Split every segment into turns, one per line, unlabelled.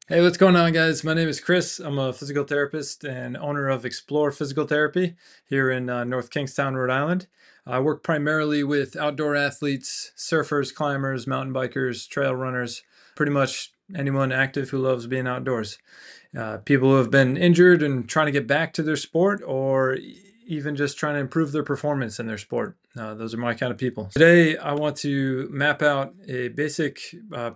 Hey, what's going on, guys? My name is Chris. I'm a physical therapist and owner of Explore Physical Therapy here in North Kingstown, Rhode Island. I work primarily with outdoor athletes, surfers, climbers, mountain bikers, trail runners, pretty much anyone active who loves being outdoors. People who have been injured and trying to get back to their sport, or even just trying to improve their performance in their sport. Those are my kind of people. Today, I want to map out a basic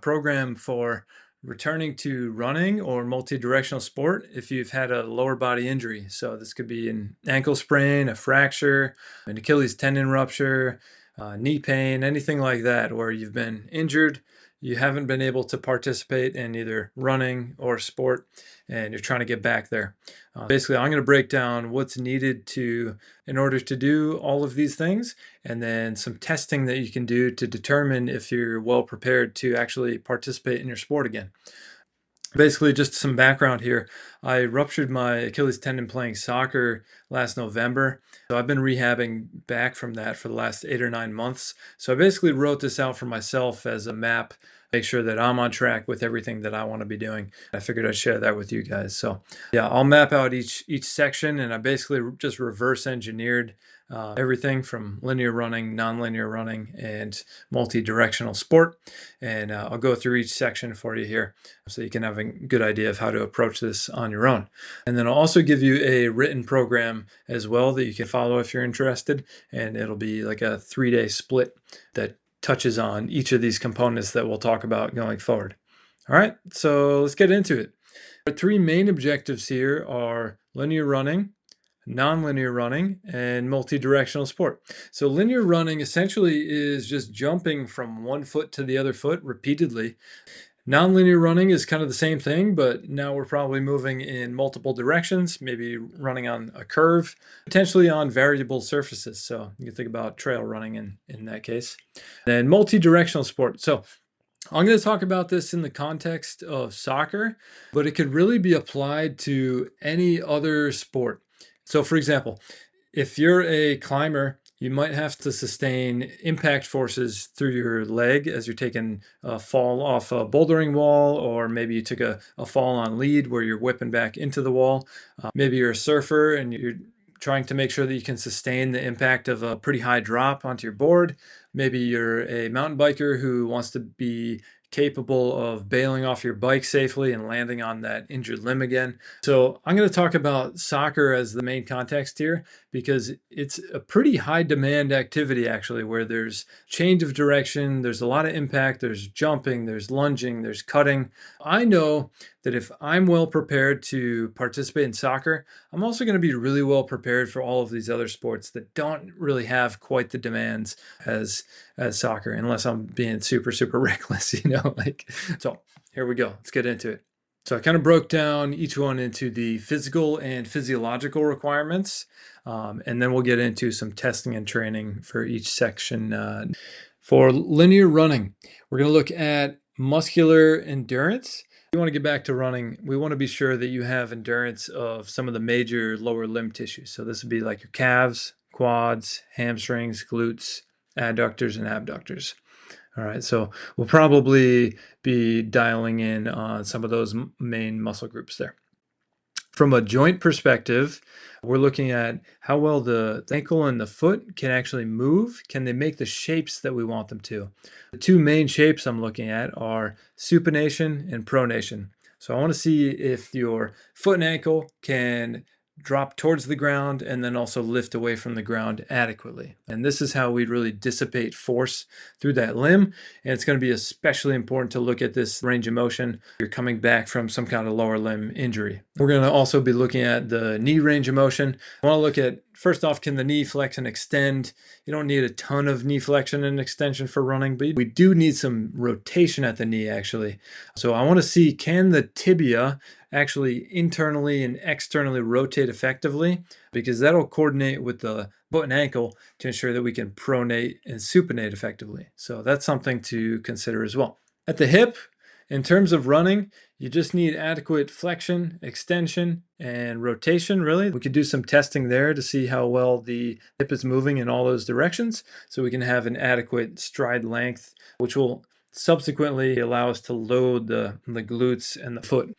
program for returning to running or multi-directional sport if you've had a lower body injury. So this could be an ankle sprain, a fracture, an Achilles tendon rupture, knee pain, anything like that, where you've been injured, you haven't been able to participate in either running or sport, and you're trying to get back there. Basically, I'm going to break down what's needed in order to do all of these things, and then some testing that you can do to determine if you're well prepared to actually participate in your sport again. Basically, just some background here. I ruptured my Achilles tendon playing soccer last November. So I've been rehabbing back from that for the last 8 or 9 months. So I basically wrote this out for myself as a map, make sure that I'm on track with everything that I want to be doing. I figured I'd share that with you guys. So yeah, I'll map out each section, and I basically just reverse engineered everything from linear running, non-linear running, and multi-directional sport. And I'll go through each section for you here so you can have a good idea of how to approach this on your own. And then I'll also give you a written program as well that you can follow if you're interested. And it'll be like a 3-day split that touches on each of these components that we'll talk about going forward. All right, so let's get into it. Our three main objectives here are linear running, non-linear running, and multi-directional sport. So linear running essentially is just jumping from one foot to the other foot repeatedly. Non-linear running is kind of the same thing, but now we're probably moving in multiple directions, maybe running on a curve, potentially on variable surfaces. So you can think about trail running in that case. Then multi-directional sport. So I'm going to talk about this in the context of soccer, but it could really be applied to any other sport. So for example, if you're a climber, you might have to sustain impact forces through your leg as you're taking a fall off a bouldering wall, or maybe you took a fall on lead where you're whipping back into the wall. Maybe you're a surfer and you're trying to make sure that you can sustain the impact of a pretty high drop onto your board. Maybe you're a mountain biker who wants to be capable of bailing off your bike safely and landing on that injured limb again. So I'm going to talk about soccer as the main context here because it's a pretty high demand activity actually, where there's change of direction, there's a lot of impact, there's jumping, there's lunging, there's cutting. I know that if I'm well prepared to participate in soccer, I'm also going to be really well prepared for all of these other sports that don't really have quite the demands as soccer, unless I'm being super reckless, so here we go. Let's get into it. So I kind of broke down each one into the physical and physiological requirements, and then we'll get into some testing and training for each section. For linear running, we're going to look at muscular endurance. If you want to get back to running, we want to be sure that you have endurance of some of the major lower limb tissues. So this would be like your calves, quads, hamstrings, glutes, adductors, and abductors. All right, so we'll probably be dialing in on some of those main muscle groups there. From a joint perspective, we're looking at how well the ankle and the foot can actually move. Can they make the shapes that we want them to? The two main shapes I'm looking at are supination and pronation. So I want to see if your foot and ankle can drop towards the ground and then also lift away from the ground adequately. And this is how we really dissipate force through that limb. And it's going to be especially important to look at this range of motion if you're coming back from some kind of lower limb injury. We're going to also be looking at the knee range of motion. I want to look at, first off, can the knee flex and extend? You don't need a ton of knee flexion and extension for running, but we do need some rotation at the knee actually. So I want to see, can the tibia actually internally and externally rotate effectively, because that'll coordinate with the foot and ankle to ensure that we can pronate and supinate effectively. So that's something to consider as well. At the hip, in terms of running, you just need adequate flexion, extension, and rotation, really. We could do some testing there to see how well the hip is moving in all those directions, so we can have an adequate stride length, which will subsequently allow us to load the glutes and the foot.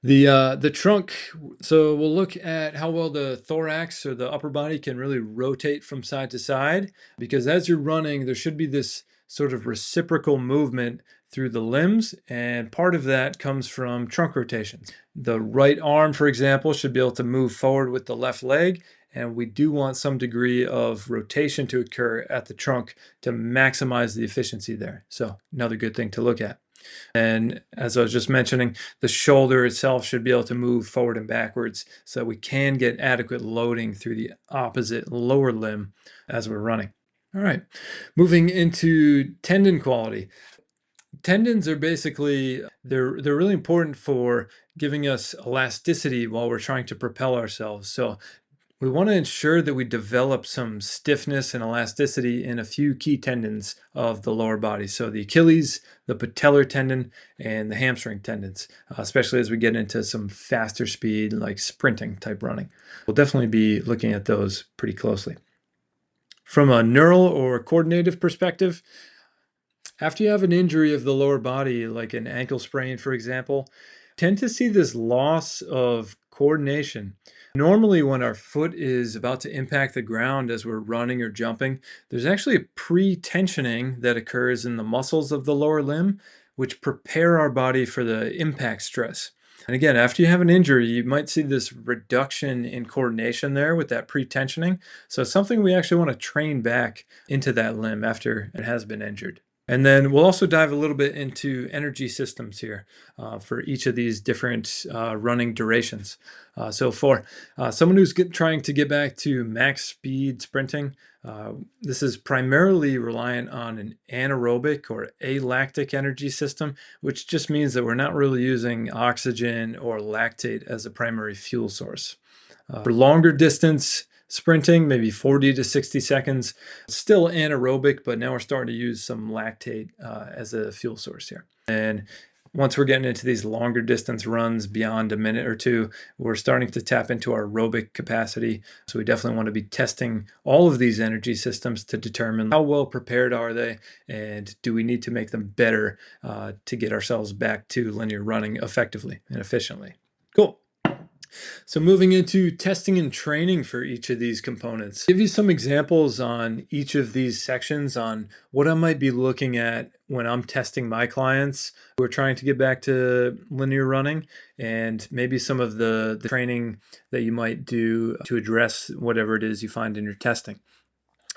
The trunk, so we'll look at how well the thorax or the upper body can really rotate from side to side, because as you're running, there should be this sort of reciprocal movement through the limbs, and part of that comes from trunk rotations. The right arm, for example, should be able to move forward with the left leg, and we do want some degree of rotation to occur at the trunk to maximize the efficiency there. So another good thing to look at. And as I was just mentioning, the shoulder itself should be able to move forward and backwards so that we can get adequate loading through the opposite lower limb as we're running. All right, moving into tendon quality. Tendons are basically, they're really important for giving us elasticity while we're trying to propel ourselves. So we want to ensure that we develop some stiffness and elasticity in a few key tendons of the lower body. So the Achilles, the patellar tendon, and the hamstring tendons, especially as we get into some faster speed, like sprinting type running. We'll definitely be looking at those pretty closely. From a neural or coordinative perspective, after you have an injury of the lower body, like an ankle sprain, for example, tend to see this loss of coordination. Normally, when our foot is about to impact the ground as we're running or jumping, there's actually a pre-tensioning that occurs in the muscles of the lower limb, which prepare our body for the impact stress. And again, after you have an injury, you might see this reduction in coordination there with that pre-tensioning. So it's something we actually want to train back into that limb after it has been injured. And then we'll also dive a little bit into energy systems here for each of these different running durations. So for someone who's trying to get back to max speed sprinting, this is primarily reliant on an anaerobic or alactic energy system, which just means that we're not really using oxygen or lactate as a primary fuel source. For longer distance sprinting, maybe 40 to 60 seconds, still anaerobic, but now we're starting to use some lactate as a fuel source here. And once we're getting into these longer distance runs beyond a minute or two, we're starting to tap into our aerobic capacity. So we definitely want to be testing all of these energy systems to determine how well prepared are they, and do we need to make them better to get ourselves back to linear running effectively and efficiently. Cool. So moving into testing and training for each of these components. Give you some examples on each of these sections on what I might be looking at when I'm testing my clients who are trying to get back to linear running, and maybe some of the training that you might do to address whatever it is you find in your testing.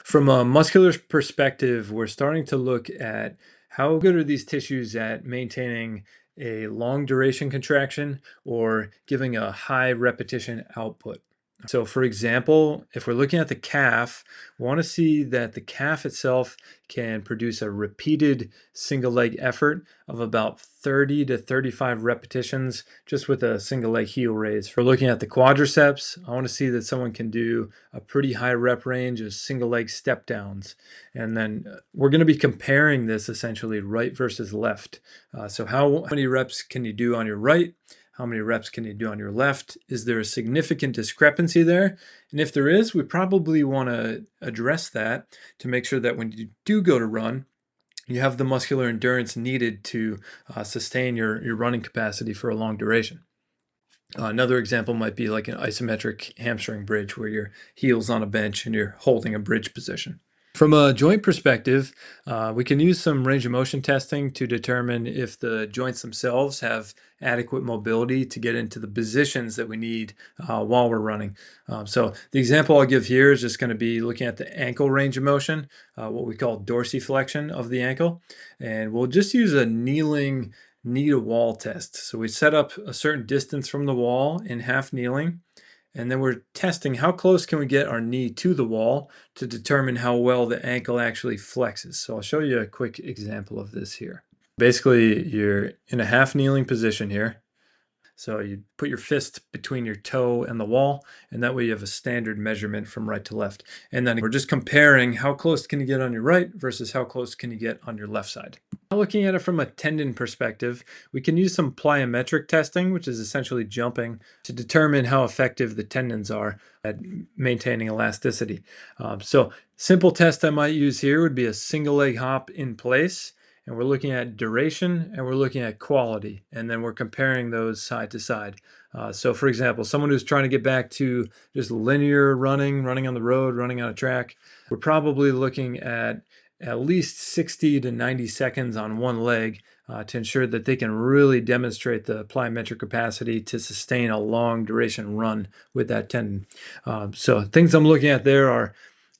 From a muscular perspective, we're starting to look at how good are these tissues at maintaining a long duration contraction or giving a high repetition output. So for example, if we're looking at the calf, we want to see that the calf itself can produce a repeated single leg effort of about 30 to 35 repetitions just with a single leg heel raise. If we're looking at the quadriceps, I want to see that someone can do a pretty high rep range of single leg step downs. And then we're going to be comparing this essentially right versus left. So how many reps can you do on your right? How many reps can you do on your left? Is there a significant discrepancy there? And if there is, we probably want to address that to make sure that when you do go to run, you have the muscular endurance needed to sustain your running capacity for a long duration. Another example might be like an isometric hamstring bridge where your heel's on a bench and you're holding a bridge position. From a joint perspective, we can use some range of motion testing to determine if the joints themselves have adequate mobility to get into the positions that we need while we're running. So the example I'll give here is just going to be looking at the ankle range of motion, what we call dorsiflexion of the ankle. And we'll just use a kneeling knee to wall test. So we set up a certain distance from the wall in half kneeling. And then we're testing how close can we get our knee to the wall to determine how well the ankle actually flexes. So I'll show you a quick example of this here. Basically, you're in a half kneeling position here. So you put your fist between your toe and the wall, and that way you have a standard measurement from right to left. And then we're just comparing how close can you get on your right versus how close can you get on your left side. Now looking at it from a tendon perspective, we can use some plyometric testing, which is essentially jumping, to determine how effective the tendons are at maintaining elasticity. So simple test I might use here would be a single leg hop in place and we're looking at duration, and we're looking at quality, and then we're comparing those side to side. So for example, someone who's trying to get back to just linear running on the road, running on a track, we're probably looking at least 60 to 90 seconds on one leg to ensure that they can really demonstrate the plyometric capacity to sustain a long duration run with that tendon. So things I'm looking at there are,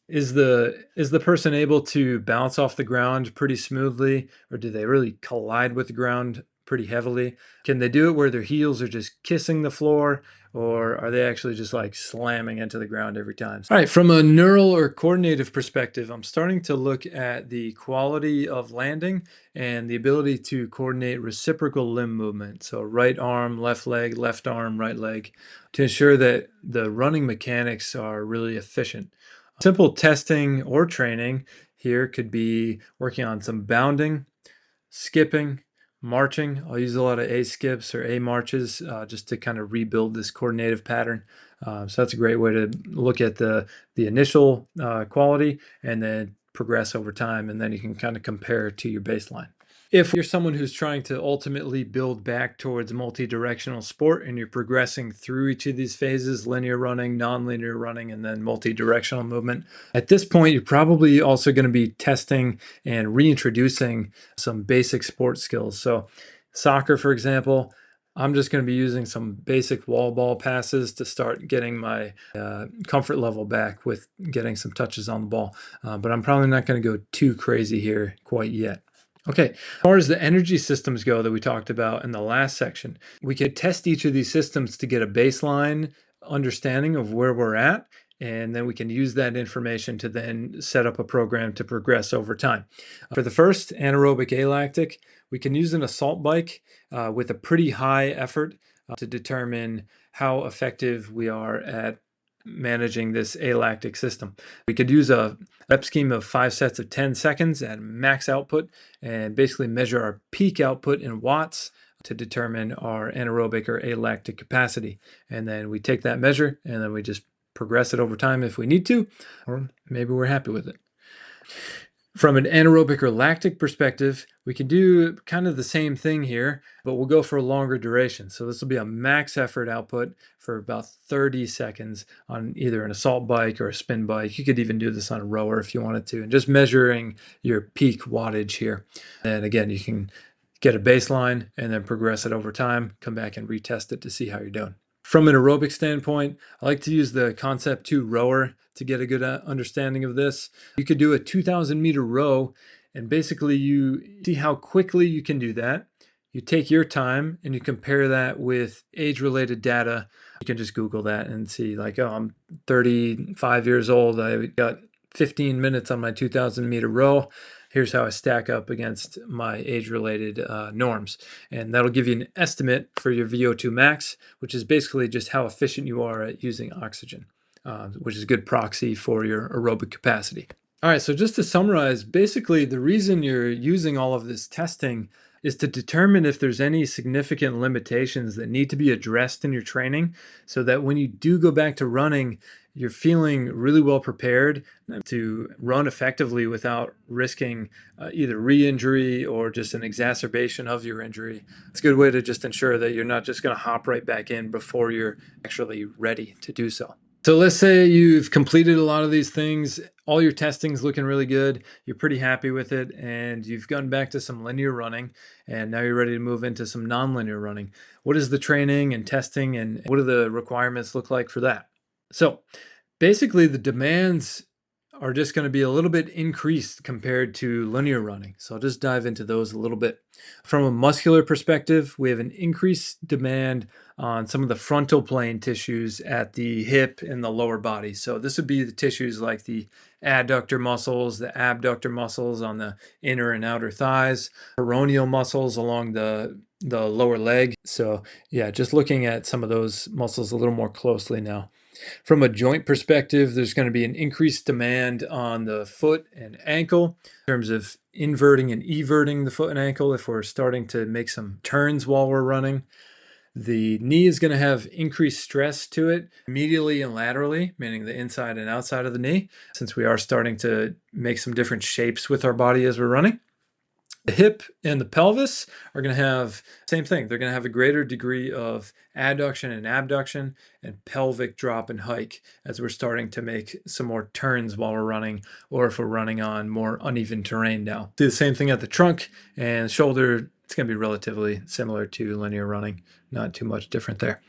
is the person able to bounce off the ground pretty smoothly, or do they really collide with the ground pretty heavily? Can they do it where their heels are just kissing the floor, or are they actually just like slamming into the ground every time? All right, from a neural or coordinative perspective, I'm starting to look at the quality of landing and the ability to coordinate reciprocal limb movement. So right arm, left leg, left arm, right leg, to ensure that the running mechanics are really efficient. Simple testing or training here could be working on some bounding, skipping, marching. I'll use a lot of A skips or A marches just to kind of rebuild this coordinative pattern. So that's a great way to look at the initial quality and then progress over time, and then you can kind of compare it to your baseline. If you're someone who's trying to ultimately build back towards multi-directional sport and you're progressing through each of these phases, linear running, non-linear running, and then multi-directional movement, at this point, you're probably also going to be testing and reintroducing some basic sports skills. So soccer, for example, I'm just going to be using some basic wall ball passes to start getting my comfort level back with getting some touches on the ball. But I'm probably not going to go too crazy here quite yet. Okay, as far as the energy systems go that we talked about in the last section, we could test each of these systems to get a baseline understanding of where we're at, and then we can use that information to then set up a program to progress over time. For the first, anaerobic alactic, we can use an assault bike with a pretty high effort to determine how effective we are at managing this alactic system. We could use a rep scheme of 5 sets of 10 seconds at max output and basically measure our peak output in watts to determine our anaerobic or alactic capacity. And then we take that measure and then we just progress it over time if we need to, or maybe we're happy with it. From an anaerobic or lactic perspective, we can do kind of the same thing here, but we'll go for a longer duration. So this will be a max effort output for about 30 seconds on either an assault bike or a spin bike. You could even do this on a rower if you wanted to, and just measuring your peak wattage here. And again, you can get a baseline and then progress it over time, come back and retest it to see how you're doing. From an aerobic standpoint, I like to use the Concept 2 rower to get a good understanding of this. You could do a 2,000 meter row, and basically you see how quickly you can do that. You take your time and you compare that with age-related data. You can just Google that and see like, oh, I'm 35 years old. I got 15 minutes on my 2,000 meter row. Here's how I stack up against my age-related norms. And that'll give you an estimate for your VO2 max, which is basically just how efficient you are at using oxygen, which is a good proxy for your aerobic capacity. All right, so just to summarize, basically the reason you're using all of this testing is to determine if there's any significant limitations that need to be addressed in your training so that when you do go back to running, you're feeling really well prepared to run effectively without risking either re-injury or just an exacerbation of your injury. It's a good way to just ensure that you're not just going to hop right back in before you're actually ready to do so. So let's say you've completed a lot of these things, all your testing's looking really good, you're pretty happy with it, and you've gone back to some linear running, and now you're ready to move into some non-linear running. What is the training and testing, and what do the requirements look like for that? So basically the demands are just going to be a little bit increased compared to linear running. So I'll just dive into those a little bit. From a muscular perspective, we have an increased demand on some of the frontal plane tissues at the hip and the lower body. So this would be the tissues like the adductor muscles, the abductor muscles on the inner and outer thighs, peroneal muscles along the lower leg. So yeah, just looking at some of those muscles a little more closely now. From a joint perspective, there's going to be an increased demand on the foot and ankle in terms of inverting and everting the foot and ankle if we're starting to make some turns while we're running. The knee is going to have increased stress to it medially and laterally, meaning the inside and outside of the knee, since we are starting to make some different shapes with our body as we're running. The hip and the pelvis are going to have same thing. They're going to have a greater degree of adduction and abduction and pelvic drop and hike as we're starting to make some more turns while we're running, or if we're running on more uneven terrain now. Do the same thing at the trunk and shoulder. It's going to be relatively similar to linear running, not too much different there.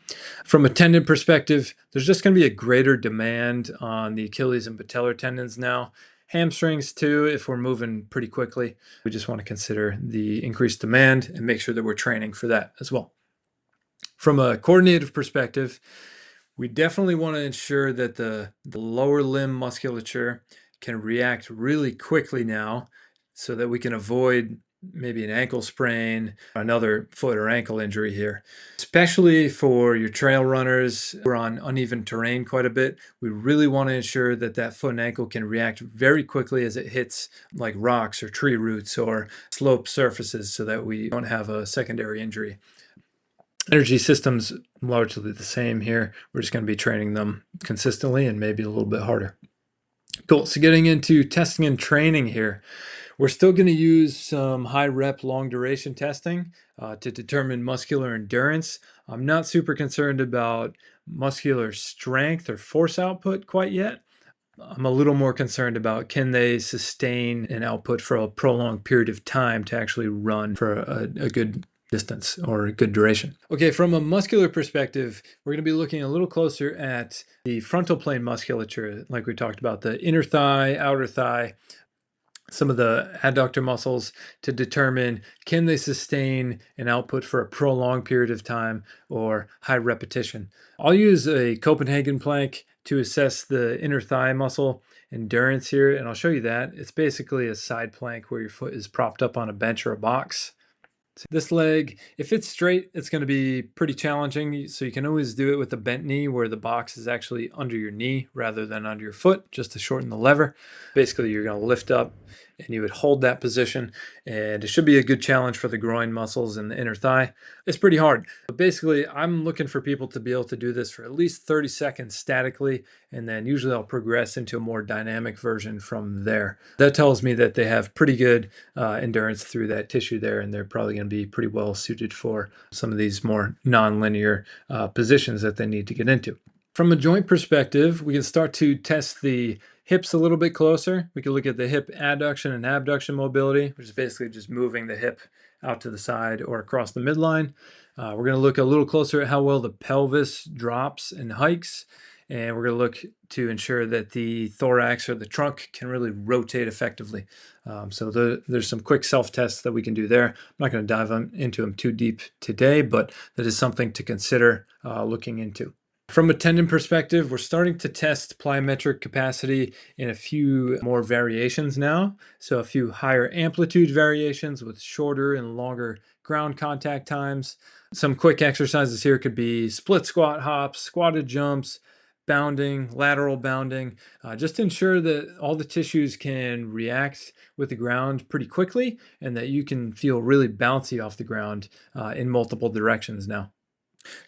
From a tendon perspective, there's just going to be a greater demand on the Achilles and patellar tendons now. Hamstrings too, if we're moving pretty quickly. We just want to consider the increased demand and make sure that we're training for that as well. From a coordinative perspective, we definitely want to ensure that the lower limb musculature can react really quickly now so that we can avoid maybe an ankle sprain, another foot or ankle injury here. Especially for your trail runners, we're on uneven terrain quite a bit. We really want to ensure that that foot and ankle can react very quickly as it hits like rocks or tree roots or slope surfaces so that we don't have a secondary injury. Energy systems largely the same here. We're just going to be training them consistently and maybe a little bit harder. Cool. So getting into testing and training here. We're still going to use some high rep, long duration testing to determine muscular endurance. I'm not super concerned about muscular strength or force output quite yet. I'm a little more concerned about can they sustain an output for a prolonged period of time to actually run for a good distance or a good duration. Okay, from a muscular perspective, we're going to be looking a little closer at the frontal plane musculature, like we talked about, the inner thigh, outer thigh, some of the adductor muscles to determine can they sustain an output for a prolonged period of time or high repetition. I'll use a Copenhagen plank to assess the inner thigh muscle endurance here, and I'll show you that. It's basically a side plank where your foot is propped up on a bench or a box. This leg, if it's straight, it's going to be pretty challenging. So you can always do it with a bent knee where the box is actually under your knee rather than under your foot, just to shorten the lever. Basically, you're going to lift up and you would hold that position. And it should be a good challenge for the groin muscles and the inner thigh. It's pretty hard. But basically, I'm looking for people to be able to do this for at least 30 seconds statically. And then usually I'll progress into a more dynamic version from there. That tells me that they have pretty good endurance through that tissue there, and they're probably going to be pretty well suited for some of these more non-linear positions that they need to get into. From a joint perspective, we can start to test the hips a little bit closer. We can look at the hip adduction and abduction mobility, which is basically just moving the hip out to the side or across the midline. We're going to look a little closer at how well the pelvis drops and hikes. And we're going to look to ensure that the thorax or the trunk can really rotate effectively. So there's some quick self-tests that we can do there. I'm not going to dive into them too deep today, but that is something to consider looking into. From a tendon perspective, we're starting to test plyometric capacity in a few more variations now. So a few higher amplitude variations with shorter and longer ground contact times. Some quick exercises here could be split squat hops, squatted jumps, bounding, lateral bounding, just to ensure that all the tissues can react with the ground pretty quickly and that you can feel really bouncy off the ground in multiple directions now.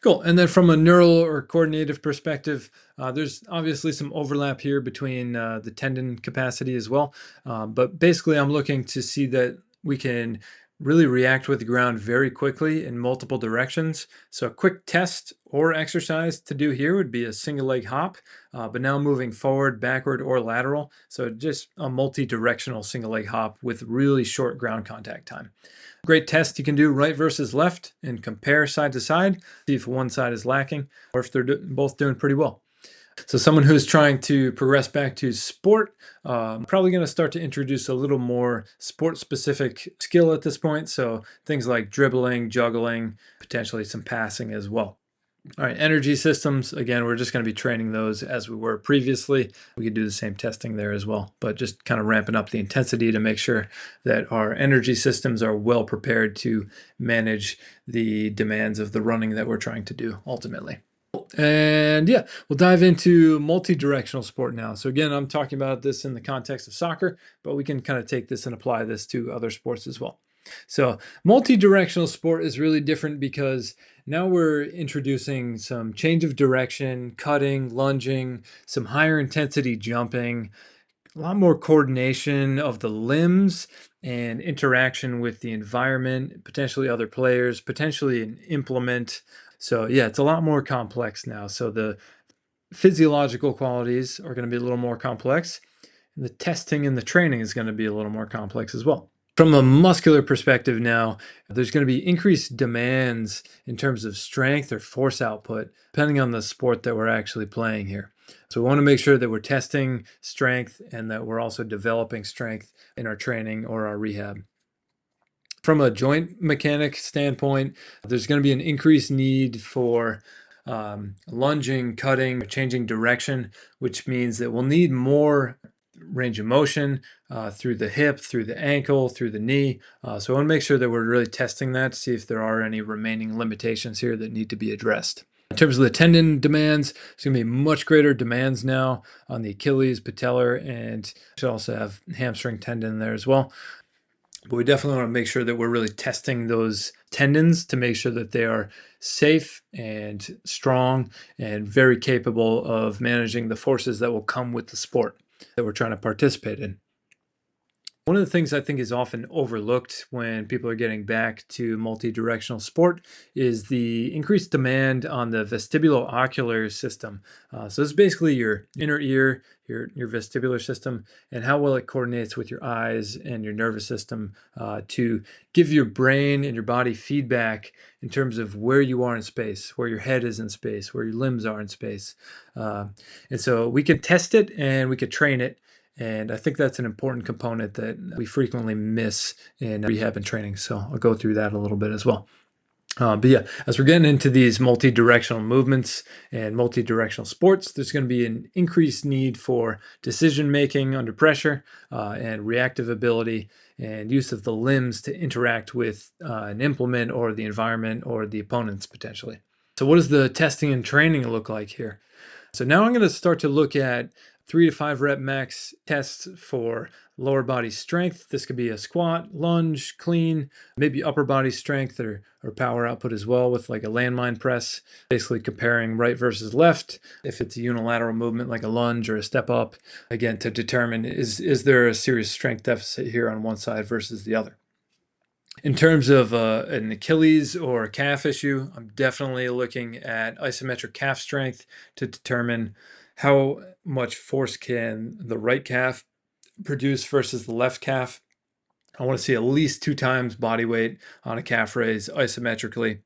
Cool. And then from a neural or coordinative perspective, there's obviously some overlap here between the tendon capacity as well. But basically, I'm looking to see that we can really react with the ground very quickly in multiple directions. So a quick test or exercise to do here would be a single leg hop, but now moving forward, backward, or lateral. So just a multi-directional single leg hop with really short ground contact time. Great test you can do right versus left and compare side to side, see if one side is lacking or if they're both doing pretty well. So someone who's trying to progress back to sport, probably going to start to introduce a little more sport-specific skill at this point. So things like dribbling, juggling, potentially some passing as well. All right, energy systems, again, we're just going to be training those as we were previously. We could do the same testing there as well, but just kind of ramping up the intensity to make sure that our energy systems are well prepared to manage the demands of the running that we're trying to do ultimately. And yeah, we'll dive into multi-directional sport now. So again, I'm talking about this in the context of soccer, but we can kind of take this and apply this to other sports as well. So multi-directional sport is really different because now we're introducing some change of direction, cutting, lunging, some higher intensity jumping, A lot more coordination of the limbs and interaction with the environment, potentially other players, potentially an implement. So yeah, it's a lot more complex now. So the physiological qualities are going to be a little more complex. And the testing and the training is going to be a little more complex as well. From a muscular perspective now, there's going to be increased demands in terms of strength or force output, depending on the sport that we're actually playing here. So we want to make sure that we're testing strength and that we're also developing strength in our training or our rehab. From a joint mechanic standpoint, there's going to be an increased need for lunging, cutting, changing direction, which means that we'll need more range of motion through the hip, through the ankle, through the knee. So I want to make sure that we're really testing that to see if there are any remaining limitations here that need to be addressed. In terms of the tendon demands, there's going to be much greater demands now on the Achilles, patellar, and should also have hamstring tendon there as well. But we definitely want to make sure that we're really testing those tendons to make sure that they are safe and strong and very capable of managing the forces that will come with the sport that we're trying to participate in. One of the things I think is often overlooked when people are getting back to multi-directional sport is the increased demand on the vestibulo-ocular system. So this is basically your inner ear, your vestibular system, and how well it coordinates with your eyes and your nervous system to give your brain and your body feedback in terms of where you are in space, where your head is in space, where your limbs are in space. And so we could test it and we could train it. And I think that's an important component that we frequently miss in rehab and training. So I'll go through that a little bit as well. But yeah, as we're getting into these multi-directional movements and multi-directional sports, there's going to be an increased need for decision making under pressure and reactive ability and use of the limbs to interact with an implement or the environment or the opponents potentially. So what does the testing and training look like here? So now I'm going to start to look at 3 to 5 rep max tests for lower body strength. This could be a squat, lunge, clean, maybe upper body strength or power output as well with like a landmine press, basically comparing right versus left. If it's a unilateral movement like a lunge or a step up, again, to determine is there a serious strength deficit here on one side versus the other. In terms of an Achilles or a calf issue, I'm definitely looking at isometric calf strength to determine how much force can the right calf produce versus the left calf. I want to see at least 2 times body weight on a calf raise isometrically.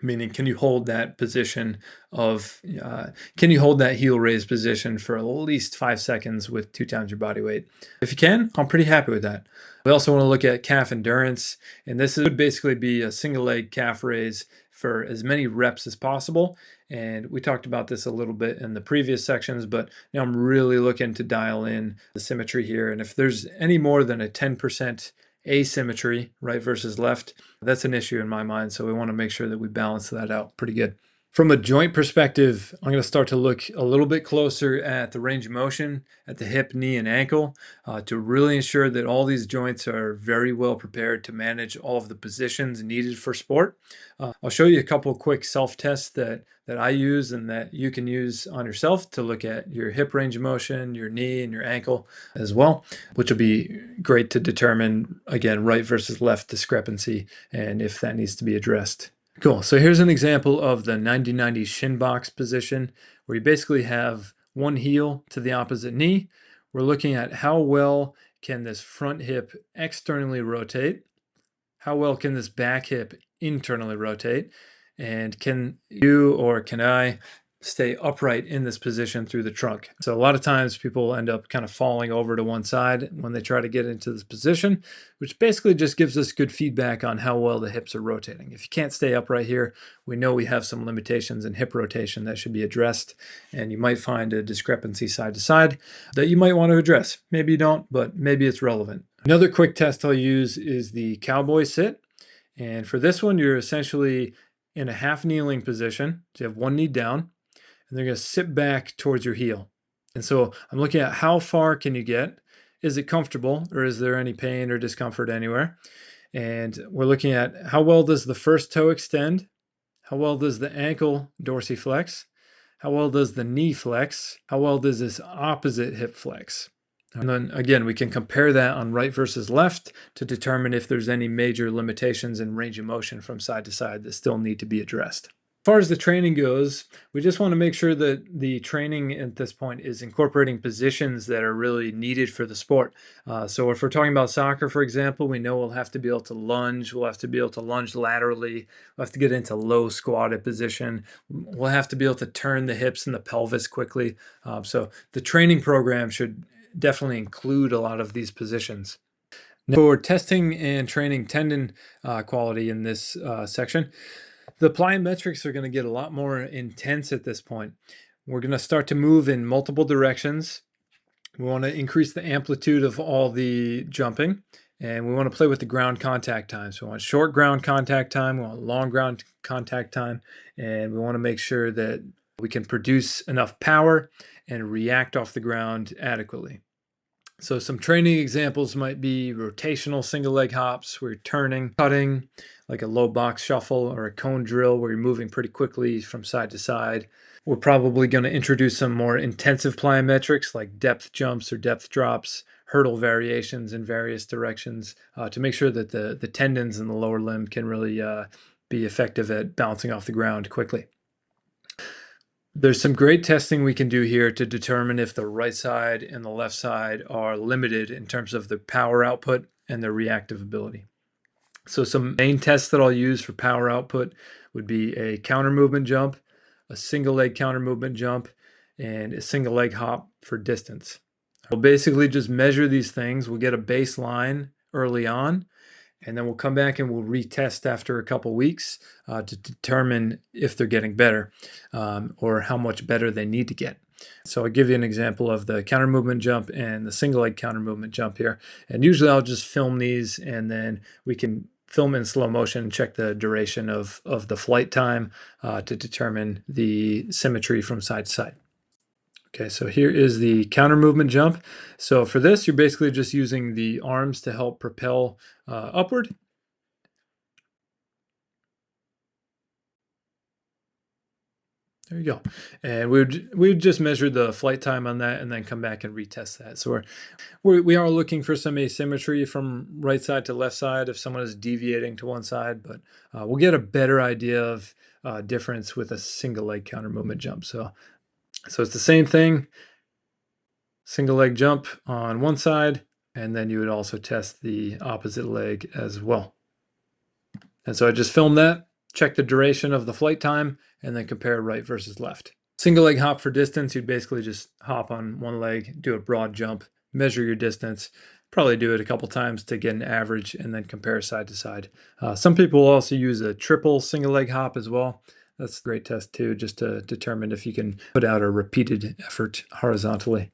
Meaning, can you hold that position can you hold that heel raise position for at least 5 seconds with 2 times your body weight? If you can, I'm pretty happy with that. We also want to look at calf endurance, and this would basically be a single leg calf raise for as many reps as possible. And we talked about this a little bit in the previous sections, but now I'm really looking to dial in the symmetry here. And if there's any more than a 10% asymmetry, right versus left, that's an issue in my mind. So we want to make sure that we balance that out pretty good. From a joint perspective, I'm going to start to look a little bit closer at the range of motion at the hip, knee, and ankle to really ensure that all these joints are very well prepared to manage all of the positions needed for sport. I'll show you a couple quick self-tests that I use and that you can use on yourself to look at your hip range of motion, your knee, and your ankle as well, which will be great to determine, again, right versus left discrepancy and if that needs to be addressed. Cool. So here's an example of the 90-90 shin box position where you basically have one heel to the opposite knee. We're looking at how well can this front hip externally rotate, how well can this back hip internally rotate, and can you or can I stay upright in this position through the trunk. So a lot of times people end up kind of falling over to one side when they try to get into this position, which basically just gives us good feedback on how well the hips are rotating. If you can't stay upright here, we know we have some limitations in hip rotation that should be addressed, and you might find a discrepancy side to side that you might want to address. Maybe you don't, but maybe it's relevant. Another quick test I'll use is the cowboy sit. And for this one, you're essentially in a half kneeling position. So you have one knee down, and they're going to sit back towards your heel. And so I'm looking at how far can you get? Is it comfortable, or is there any pain or discomfort anywhere? And we're looking at how well does the first toe extend? How well does the ankle dorsiflex? How well does the knee flex? How well does this opposite hip flex? And then again, we can compare that on right versus left to determine if there's any major limitations in range of motion from side to side that still need to be addressed. As far as the training goes, we just want to make sure that the training at this point is incorporating positions that are really needed for the sport. So if we're talking about soccer, for example, we know we'll have to be able to lunge, we'll have to be able to lunge laterally, we'll have to get into low squatted position, we'll have to be able to turn the hips and the pelvis quickly. So the training program should definitely include a lot of these positions. Now, for testing and training tendon quality in this section, the plyometrics are going to get a lot more intense at this point. We're going to start to move in multiple directions. We want to increase the amplitude of all the jumping, and we want to play with the ground contact time. So we want short ground contact time, we want long ground contact time, and we want to make sure that we can produce enough power and react off the ground adequately. So some training examples might be rotational single leg hops where you're turning, cutting, like a low box shuffle, or a cone drill where you're moving pretty quickly from side to side. We're probably going to introduce some more intensive plyometrics like depth jumps or depth drops, hurdle variations in various directions to make sure that the tendons in the lower limb can really be effective at bouncing off the ground quickly. There's some great testing we can do here to determine if the right side and the left side are limited in terms of their power output and their reactive ability. So some main tests that I'll use for power output would be a counter movement jump, a single leg counter movement jump, and a single leg hop for distance. We'll basically just measure these things. We'll get a baseline early on, and then we'll come back and we'll retest after a couple weeks to determine if they're getting better or how much better they need to get. So I'll give you an example of the counter movement jump and the single leg counter movement jump here. And usually I'll just film these, and then we can film in slow motion and check the duration of the flight time to determine the symmetry from side to side. Okay, so here is the counter movement jump. So for this, you're basically just using the arms to help propel upward. There you go. And we just measure the flight time on that and then come back and retest that. So we are looking for some asymmetry from right side to left side if someone is deviating to one side, but we'll get a better idea of difference with a single leg counter movement jump. So it's the same thing, single leg jump on one side, and then you would also test the opposite leg as well. And so I just filmed that, check the duration of the flight time, and then compare right versus left. Single leg hop for distance, you'd basically just hop on one leg, do a broad jump, measure your distance, probably do it a couple times to get an average, and then compare side to side. Some people will also use a triple single leg hop as well. That's a great test too, just to determine if you can put out a repeated effort horizontally.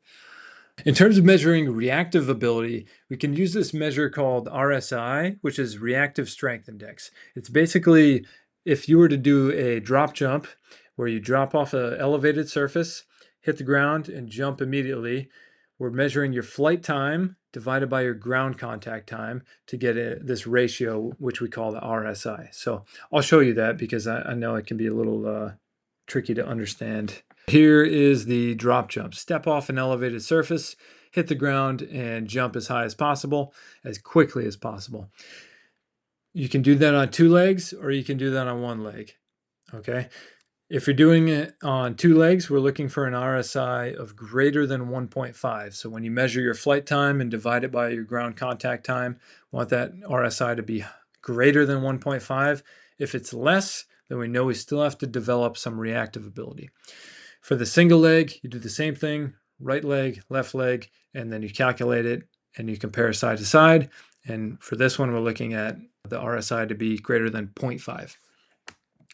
In terms of measuring reactive ability, we can use this measure called RSI, which is Reactive Strength Index. It's basically if you were to do a drop jump where you drop off an elevated surface, hit the ground, and jump immediately, we're measuring your flight time divided by your ground contact time to get this ratio, which we call the RSI. So I'll show you that because I know it can be a little tricky to understand. Here is the drop jump. Step off an elevated surface, hit the ground, and jump as high as possible, as quickly as possible. You can do that on two legs, or you can do that on one leg, okay? If you're doing it on two legs, we're looking for an RSI of greater than 1.5. So when you measure your flight time and divide it by your ground contact time, we want that RSI to be greater than 1.5. If it's less, then we know we still have to develop some reactive ability. For the single leg, you do the same thing, right leg, left leg, and then you calculate it and you compare side to side. And for this one, we're looking at the RSI to be greater than 0.5.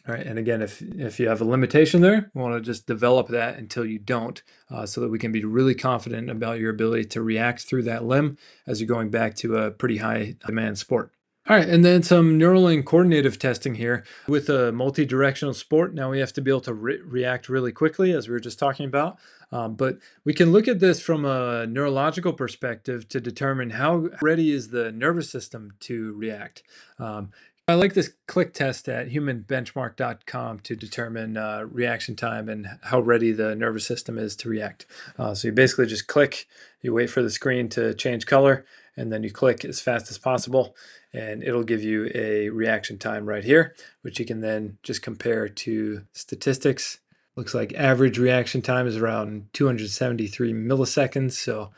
All right, and again, if you have a limitation there, we want to just develop that until you don't, so that we can be really confident about your ability to react through that limb as you're going back to a pretty high demand sport. All right, and then some neural and coordinative testing here. With a multi-directional sport, now we have to be able to react really quickly, as we were just talking about. But we can look at this from a neurological perspective to determine how ready is the nervous system to react. I like this click test at humanbenchmark.com to determine reaction time and how ready the nervous system is to react. So you basically just click, you wait for the screen to change color, and then you click as fast as possible, and it'll give you a reaction time right here, which you can then just compare to statistics. Looks like average reaction time is around 273 milliseconds, so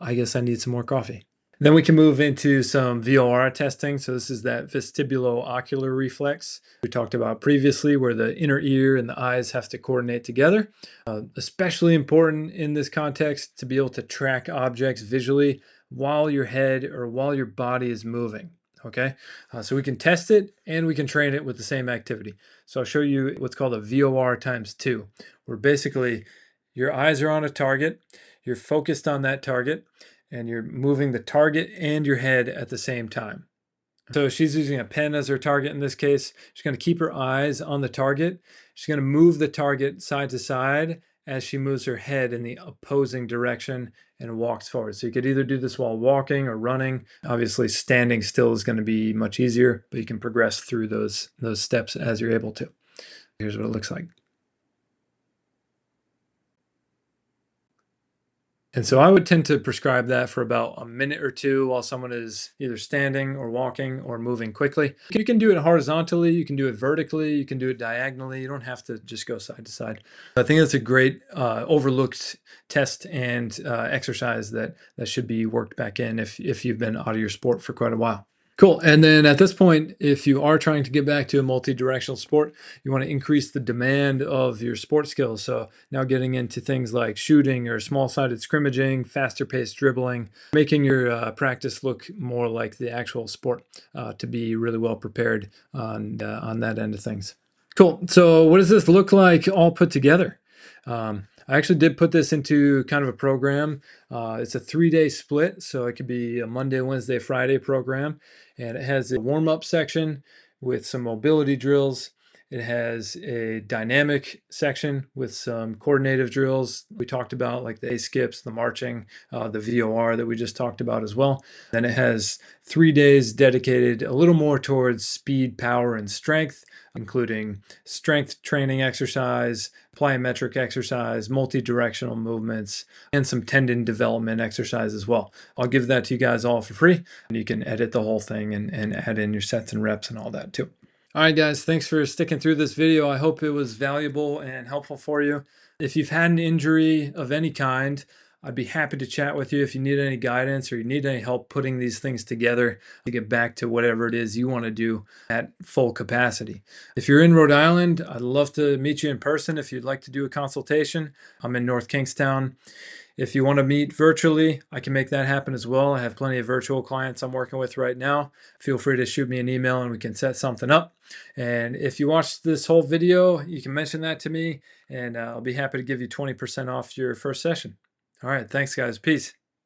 I guess I need some more coffee. Then we can move into some VOR testing. So this is that vestibulo-ocular reflex we talked about previously, where the inner ear and the eyes have to coordinate together. Especially important in this context to be able to track objects visually while your head or while your body is moving. Okay, so we can test it and we can train it with the same activity. So I'll show you what's called a VOR times 2, where basically your eyes are on a target, you're focused on that target, and you're moving the target and your head at the same time. So she's using a pen as her target in this case. She's going to keep her eyes on the target. She's going to move the target side to side as she moves her head in the opposing direction and walks forward. So you could either do this while walking or running. Obviously, standing still is going to be much easier, but you can progress through those steps as you're able to. Here's what it looks like. And so I would tend to prescribe that for about a minute or two while someone is either standing or walking or moving quickly. You can do it horizontally, you can do it vertically, you can do it diagonally. You don't have to just go side to side. I think that's a great overlooked test and exercise that should be worked back in if you've been out of your sport for quite a while. Cool. And then at this point, if you are trying to get back to a multi-directional sport, you want to increase the demand of your sport skills. So now getting into things like shooting or small-sided scrimmaging, faster paced dribbling, making your practice look more like the actual sport to be really well prepared on that end of things. Cool. So what does this look like all put together? I actually did put this into kind of a program. It's a 3-day split, so it could be a Monday, Wednesday, Friday program. And it has a warm-up section with some mobility drills. It has a dynamic section with some coordinative drills we talked about, like the A-skips, the marching, the VOR that we just talked about as well. Then it has 3 days dedicated a little more towards speed, power, and strength, including strength training exercise, plyometric exercise, multi-directional movements, and some tendon development exercise as well. I'll give that to you guys all for free, and you can edit the whole thing and add in your sets and reps and all that too. All right, guys, thanks for sticking through this video. I hope it was valuable and helpful for you. If you've had an injury of any kind, I'd be happy to chat with you if you need any guidance or you need any help putting these things together to get back to whatever it is you want to do at full capacity. If you're in Rhode Island, I'd love to meet you in person if you'd like to do a consultation. I'm in North Kingstown. If you want to meet virtually, I can make that happen as well. I have plenty of virtual clients I'm working with right now. Feel free to shoot me an email and we can set something up. And if you watched this whole video, you can mention that to me and I'll be happy to give you 20% off your first session. All right, thanks guys. Peace.